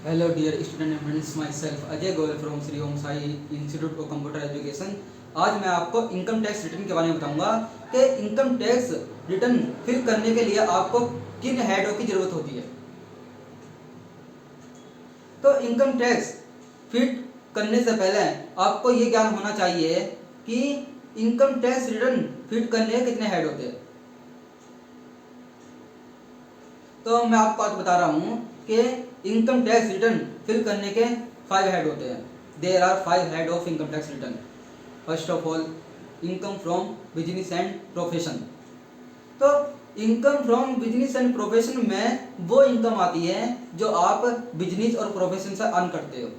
Hello dear student and friends, myself Ajay Goel from Sri Om Sai Institute of Computer Education। आज मैं आपको income tax return के बारे में बताऊंगा कि इनकम टैक्स रिटर्न फिल करने के लिए आपको किन हेडों की जरूरत होती है। तो इनकम टैक्स फिल करने से पहले आपको ये ज्ञान होना चाहिए कि इनकम टैक्स रिटर्न फिल करने के कितने हेड होते हैं। तो मैं आपको आज बता रहा हूँ कि इनकम टैक्स रिटर्न फिल करने के 5 हेड होते हैं। There are 5 head of income tax return. First of all, income from business and profession. तो income from business and profession में वो इनकम आती है जो आप बिजनेस और प्रोफेशन से अर्न करते हो,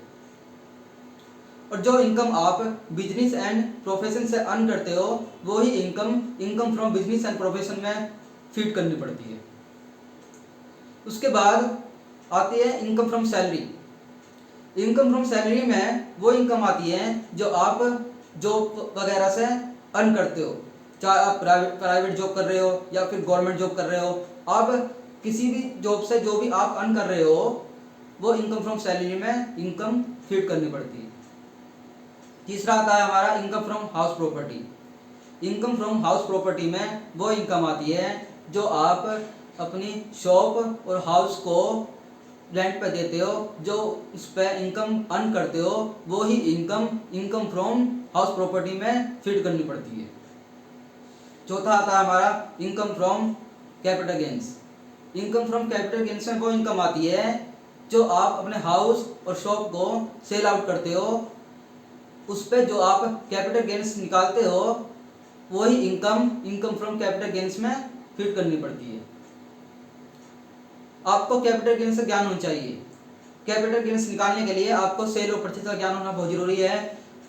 और जो इनकम आप बिजनेस एंड प्रोफेशन से अर्न करते हो वो ही income from business and profession में फीड करनी पड़ती है। उसके बाद आती है income from salary. Income from salary में वो इनकम आती है जो आप जॉब वगैरह से अर्न करते हो, चाहे आप प्राइवेट जॉब कर रहे हो या फिर गवर्नमेंट जॉब कर रहे हो। आप किसी भी जॉब से जो भी आप अर्न कर रहे हो वो इनकम फ्रॉम सैलरी में इनकम फीड करनी पड़ती है। तीसरा आता है हमारा income from house property. Income from house property में वो इनकम आती है जो आप अपनी शॉप और हाउस को रेंट पे देते हो, जो उस पर इनकम अर्न करते हो वो ही इनकम फ्रॉम हाउस प्रॉपर्टी में फीड करनी पड़ती है। चौथा आता है हमारा income from capital gains. Income from capital gains में वो इनकम आती है जो आप अपने हाउस और शॉप को सेल आउट करते हो, उस पर जो आप कैपिटल गेन्स निकालते हो वही इनकम फ्रॉम कैपिटल गेन्स में फीड करनी पड़ती है। आपको कैपिटल गेन्स का ज्ञान होना चाहिए। कैपिटल गेन्स निकालने के लिए आपको सेल और परचेज का ज्ञान होना बहुत जरूरी है।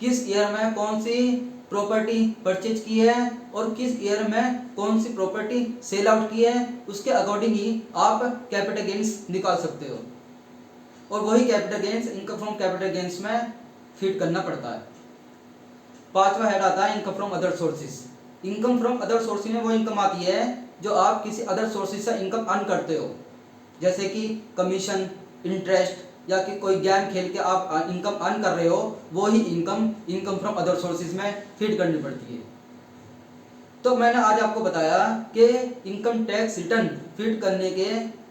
किस ईयर में कौन सी प्रॉपर्टी परचेज की है और किस ईयर में कौन सी प्रॉपर्टी सेल आउट की है, उसके अकॉर्डिंग ही आप कैपिटल गेन्स निकाल सकते हो, और वही capital gains income from capital gains में फीड करना पड़ता है। पांचवा हेड आता है income from other sources. Income from other sources में वो इनकम आती है जो आप किसी अदर सोर्सेज से इनकम अर्न करते हो, जैसे कि कमीशन, इंटरेस्ट या कि कोई गेम खेल के आप इनकम अर्न कर रहे हो, वो ही इनकम फ्रॉम अदर सोर्सेज में फीड करनी पड़ती है। तो मैंने आज आपको बताया कि इनकम टैक्स रिटर्न फीड करने के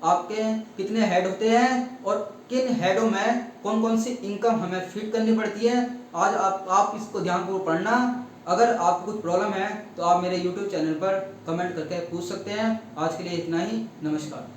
आपके कितने हेड होते हैं और किन हेडों में कौन कौन सी इनकम हमें फीड करनी पड़ती है। आज आप इसको ध्यानपूर्वक पढ़ना। अगर आपको कुछ प्रॉब्लम है तो आप मेरे YouTube चैनल पर कमेंट करके पूछ सकते हैं। आज के लिए इतना ही। नमस्कार।